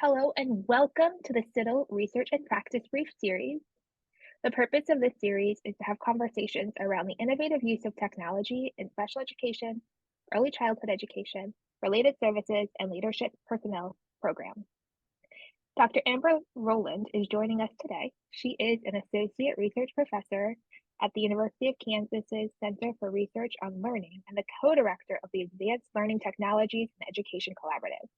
Hello and welcome to the CITL Research and Practice Brief series. The purpose of this series is to have conversations around the innovative use of technology in special education, early childhood education, related services, and leadership personnel programs. Dr. Amber Rowland is joining us today. She is an associate research professor at the University of Kansas's Center for Research on Learning and the co-director of the Advanced Learning Technologies and Education Collaborative.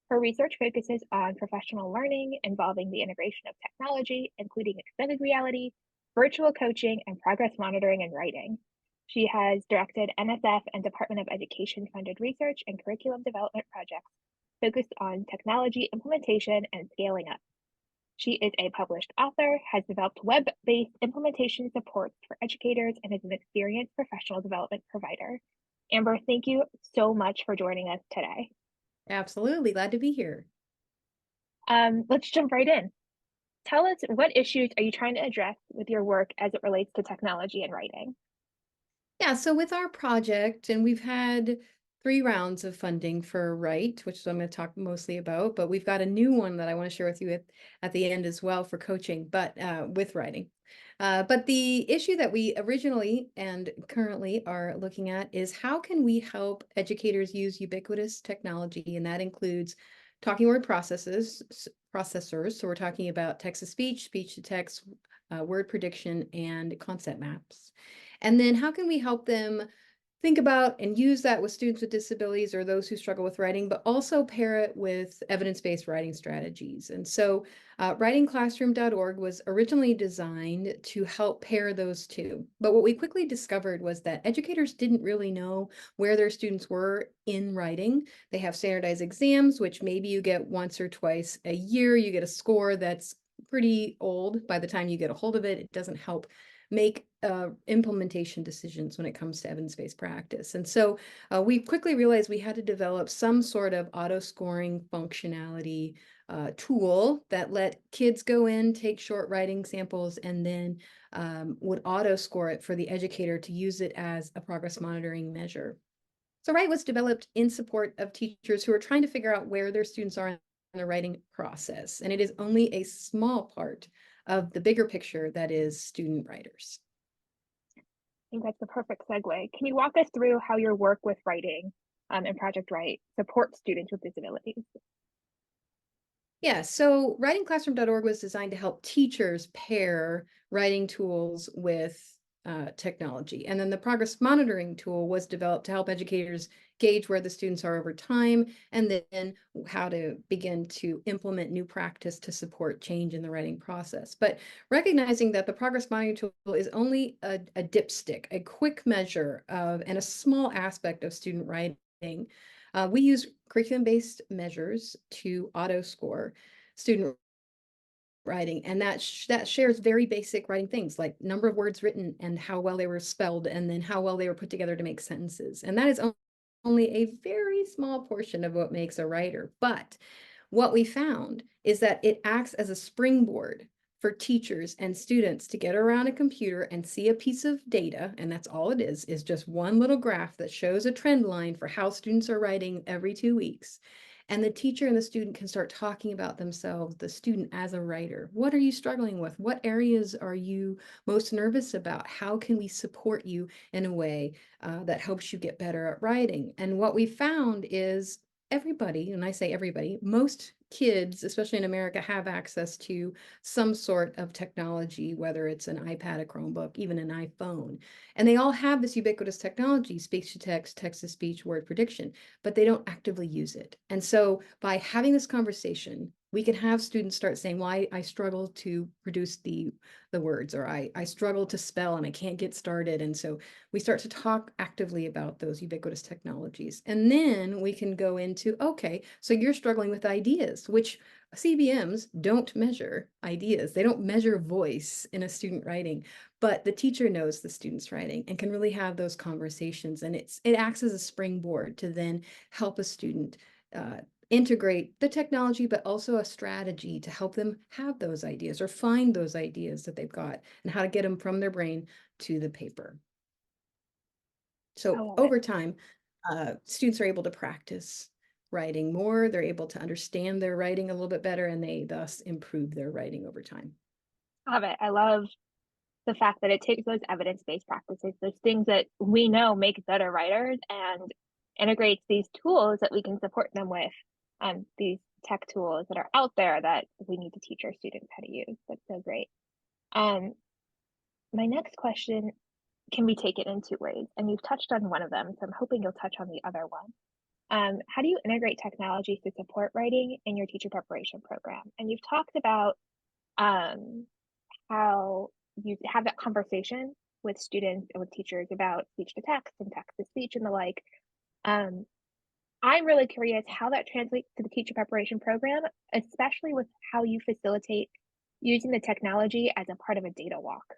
Her research focuses on professional learning involving the integration of technology, including extended reality, virtual coaching, and progress monitoring and writing. She has directed NSF and Department of Education funded research and curriculum development projects focused on technology implementation and scaling up. She is a published author, has developed web-based implementation supports for educators, and is an experienced professional development provider. Amber, thank you so much for joining us today. Absolutely. Glad to be here. Let's jump right in. Tell us, what issues are you trying to address with your work as it relates to technology and writing? Yeah, so with our project, and we've had 3 rounds of funding for Write, which is what I'm going to talk mostly about, but we've got a new one that I want to share with you at the end as well for coaching, but with writing. But the issue that we originally and currently are looking at is how can we help educators use ubiquitous technology, and that includes talking word processors. So we're talking about text-to-speech, speech-to-text, word prediction, and concept maps. And then how can we help them think about and use that with students with disabilities or those who struggle with writing, but also pair it with evidence-based writing strategies. And so writingclassroom.org was originally designed to help pair those two. But what we quickly discovered was that educators didn't really know where their students were in writing. They have standardized exams, which maybe you get once or twice a year. You get a score that's pretty old by the time you get a hold of it. It doesn't help make implementation decisions when it comes to evidence-based practice. And so we quickly realized we had to develop some sort of auto-scoring functionality tool that let kids go in, take short writing samples, and then would auto-score it for the educator to use it as a progress monitoring measure. So Write was developed in support of teachers who are trying to figure out where their students are in the writing process. And it is only a small part of the bigger picture that is student writers. I think that's the perfect segue. Can you walk us through how your work with writing and Project Write supports students with disabilities? Yeah, so writingclassroom.org was designed to help teachers pair writing tools with technology. And then the progress monitoring tool was developed to help educators gauge where the students are over time, and then how to begin to implement new practice to support change in the writing process. But recognizing that the progress monitoring tool is only a dipstick, a quick measure of, and a small aspect of student writing, we use curriculum-based measures to auto-score student writing, and that shares very basic writing things like number of words written and how well they were spelled, and then how well they were put together to make sentences. And that is only a very small portion of what makes a writer. But what we found is that it acts as a springboard for teachers and students to get around a computer and see a piece of data, and that's all it is just one little graph that shows a trend line for how students are writing every 2 weeks. And the teacher and the student can start talking about themselves, the student as a writer. What are you struggling with? What areas are you most nervous about? How can we support you in a way that helps you get better at writing? And what we found is everybody, and I say everybody, most kids, especially in America, have access to some sort of technology, whether it's an iPad, a Chromebook, even an iPhone. And they all have this ubiquitous technology, speech to text, text to speech, word prediction, but they don't actively use it. And so by having this conversation, we can have students start saying, well, I struggle to produce the words, or I struggle to spell and I can't get started. And so we start to talk actively about those ubiquitous technologies. And then we can go into, okay, so you're struggling with ideas, which CBMs don't measure ideas. They don't measure voice in a student writing, but the teacher knows the student's writing and can really have those conversations. And it acts as a springboard to then help a student integrate the technology, but also a strategy to help them have those ideas or find those ideas that they've got and how to get them from their brain to the paper. I So love it. over time, students are able to practice writing more, they're able to understand their writing a little bit better, and they thus improve their writing over time. Love it. I love the fact that it takes those evidence-based practices, those things that we know make better writers, and integrates these tools that we can support them with, these tech tools that are out there that we need to teach our students how to use. That's so great. Um, my next question can be taken in two ways, and you've touched on one of them, so I'm hoping you'll touch on the other one. How do you integrate technology to support writing in your teacher preparation program? And you've talked about um, how you have that conversation with students and with teachers about speech to text and text to speech and the like. Um, I'm really curious how that translates to the teacher preparation program, especially with how you facilitate using the technology as a part of a data walk.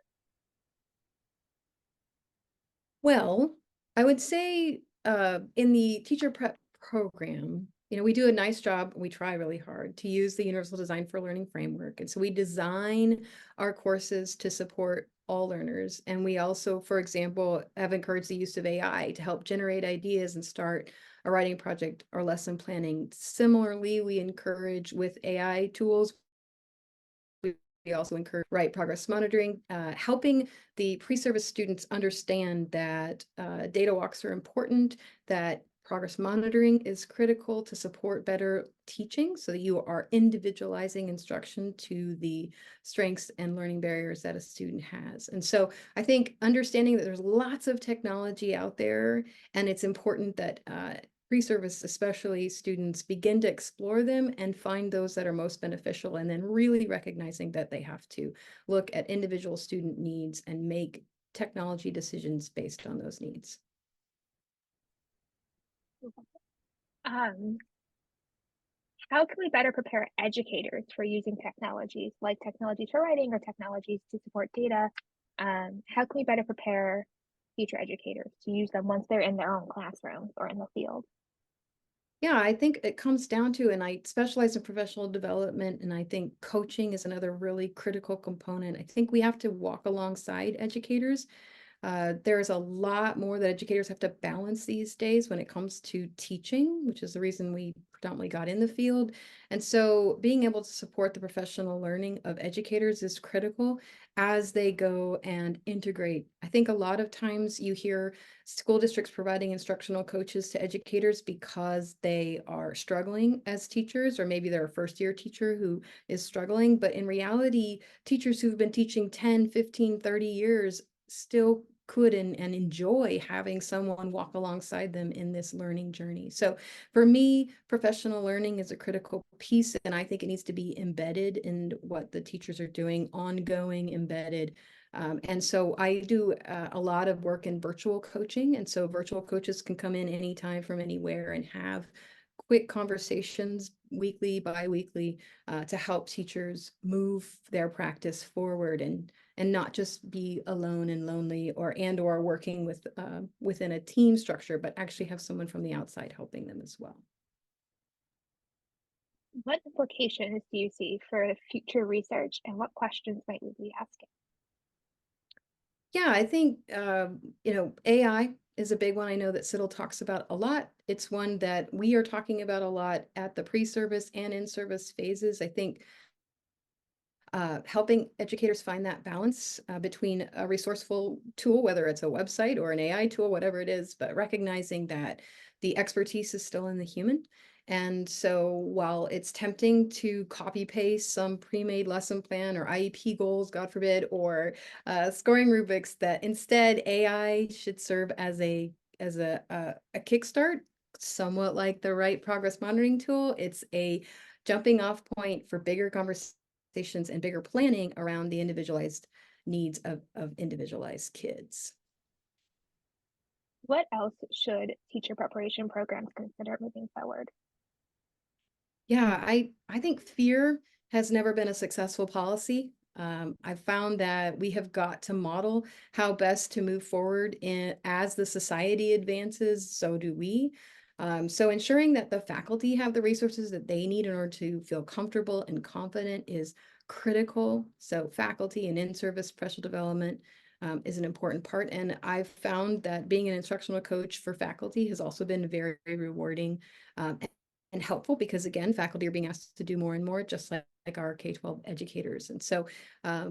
Well, I would say, in the teacher prep program, we do a nice job, we try really hard to use the Universal Design for Learning framework, and so we design our courses to support all learners, and we also, for example, have encouraged the use of AI to help generate ideas and start a writing project or lesson planning. Similarly, we encourage with AI tools, we also encourage right progress monitoring, helping the pre-service students understand that data walks are important, that progress monitoring is critical to support better teaching so that you are individualizing instruction to the strengths and learning barriers that a student has. And so I think understanding that there's lots of technology out there, and it's important that pre-service, especially students, begin to explore them and find those that are most beneficial, and then really recognizing that they have to look at individual student needs and make technology decisions based on those needs. Um, how can we better prepare educators for using technologies like technologies for writing or technologies to support data? How can we better prepare future educators to use them once they're in their own classrooms or in the field? Yeah, I think it comes down to, and I specialize in professional development, and I think coaching is another really critical component. I think we have to walk alongside educators. There's a lot more that educators have to balance these days when it comes to teaching, which is the reason we predominantly got in the field. And so being able to support the professional learning of educators is critical as they go and integrate. I think a lot of times you hear school districts providing instructional coaches to educators because they are struggling as teachers, or maybe they're a first year teacher who is struggling. But in reality, teachers who've been teaching 10, 15, 30 years still could and enjoy having someone walk alongside them in this learning journey. So for me, professional learning is a critical piece, and I think it needs to be embedded in what the teachers are doing, ongoing, embedded. And so I do a lot of work in virtual coaching. And so virtual coaches can come in anytime from anywhere and have quick conversations weekly, bi-weekly, to help teachers move their practice forward and not just be alone and lonely or working with within a team structure, but actually have someone from the outside helping them as well. What implications do you see for future research and what questions might we be asking? Yeah, I think AI is a big one. I know that Siddle talks about a lot. It's one that we are talking about a lot at the pre-service and in-service phases. I think helping educators find that balance between a resourceful tool, whether it's a website or an AI tool, whatever it is, but recognizing that the expertise is still in the human. And so while it's tempting to copy paste some pre-made lesson plan or IEP goals, God forbid, or scoring rubrics, that instead AI should serve as a kickstart, somewhat like the right progress monitoring tool. It's a jumping off point for bigger conversations and bigger planning around the individualized needs of individualized kids. What else should teacher preparation programs consider moving forward? Yeah, I think fear has never been a successful policy. I've found that we have got to model how best to move forward as the society advances, so do we. So ensuring that the faculty have the resources that they need in order to feel comfortable and confident is critical. So faculty and in-service professional development is an important part. And I've found that being an instructional coach for faculty has also been very, very rewarding. and helpful because again, faculty are being asked to do more and more, just like our K-12 educators. And so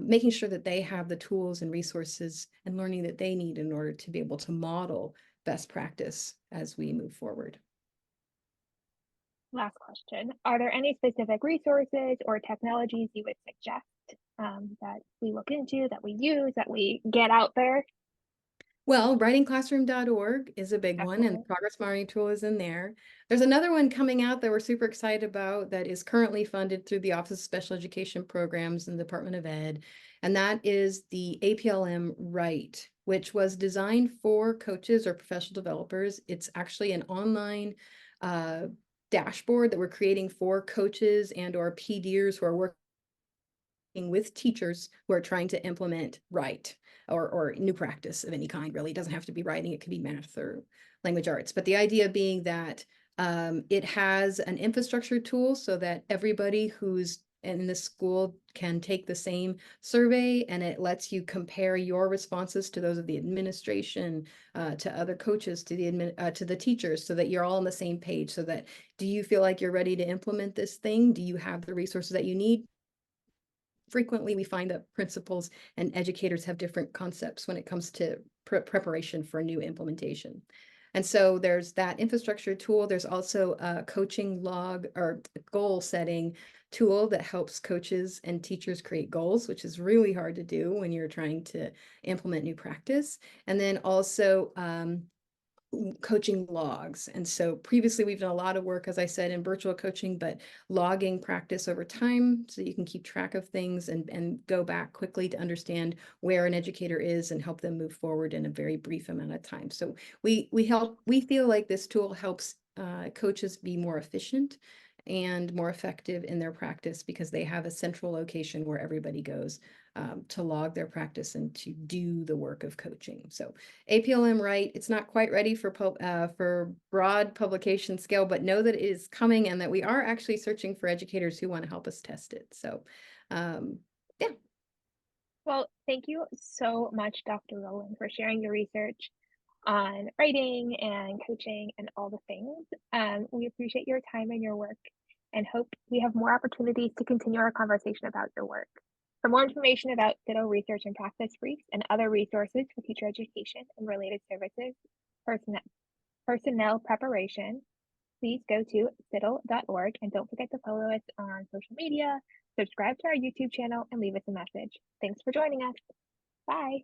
making sure that they have the tools and resources and learning that they need in order to be able to model best practice as we move forward. Last question. Are there any specific resources or technologies you would suggest that we look into, that we use, that we get out there? Well, writingclassroom.org is a big one, and the Excellent. progress monitoring tool is in there. There's another one coming out that we're super excited about that is currently funded through the Office of Special Education Programs and the Department of Ed, and that is the APLM Write, which was designed for coaches or professional developers. It's actually an online dashboard that we're creating for coaches and or PDers who are working with teachers who are trying to implement write or new practice of any kind. Really, it doesn't have to be writing, it could be math or language arts. But the idea being that it has an infrastructure tool so that everybody who's in the school can take the same survey, and it lets you compare your responses to those of the administration, to other coaches, to the teachers, so that you're all on the same page. So that, do you feel like you're ready to implement this thing? Do you have the resources that you need? Frequently we find that principals and educators have different concepts when it comes to preparation for new implementation. And so there's that infrastructure tool. There's also a coaching log or goal setting tool that helps coaches and teachers create goals, which is really hard to do when you're trying to implement new practice. And then also coaching logs. And so previously we've done a lot of work, as I said, in virtual coaching, but logging practice over time so you can keep track of things and go back quickly to understand where an educator is and help them move forward in a very brief amount of time. So we feel like this tool helps coaches be more efficient and more effective in their practice because they have a central location where everybody goes to log their practice and to do the work of coaching. So APLM Write, it's not quite ready for broad publication scale, but know that it is coming and that we are actually searching for educators who want to help us test it. So yeah. Well, thank you so much, Dr. Rowland, for sharing your research on writing and coaching and all the things. We appreciate your time and your work and hope we have more opportunities to continue our conversation about your work. For more information about CITO research and practice briefs and other resources for teacher education and related services, personnel, personnel preparation, please go to CITL.org and don't forget to follow us on social media, subscribe to our YouTube channel, and leave us a message. Thanks for joining us. Bye.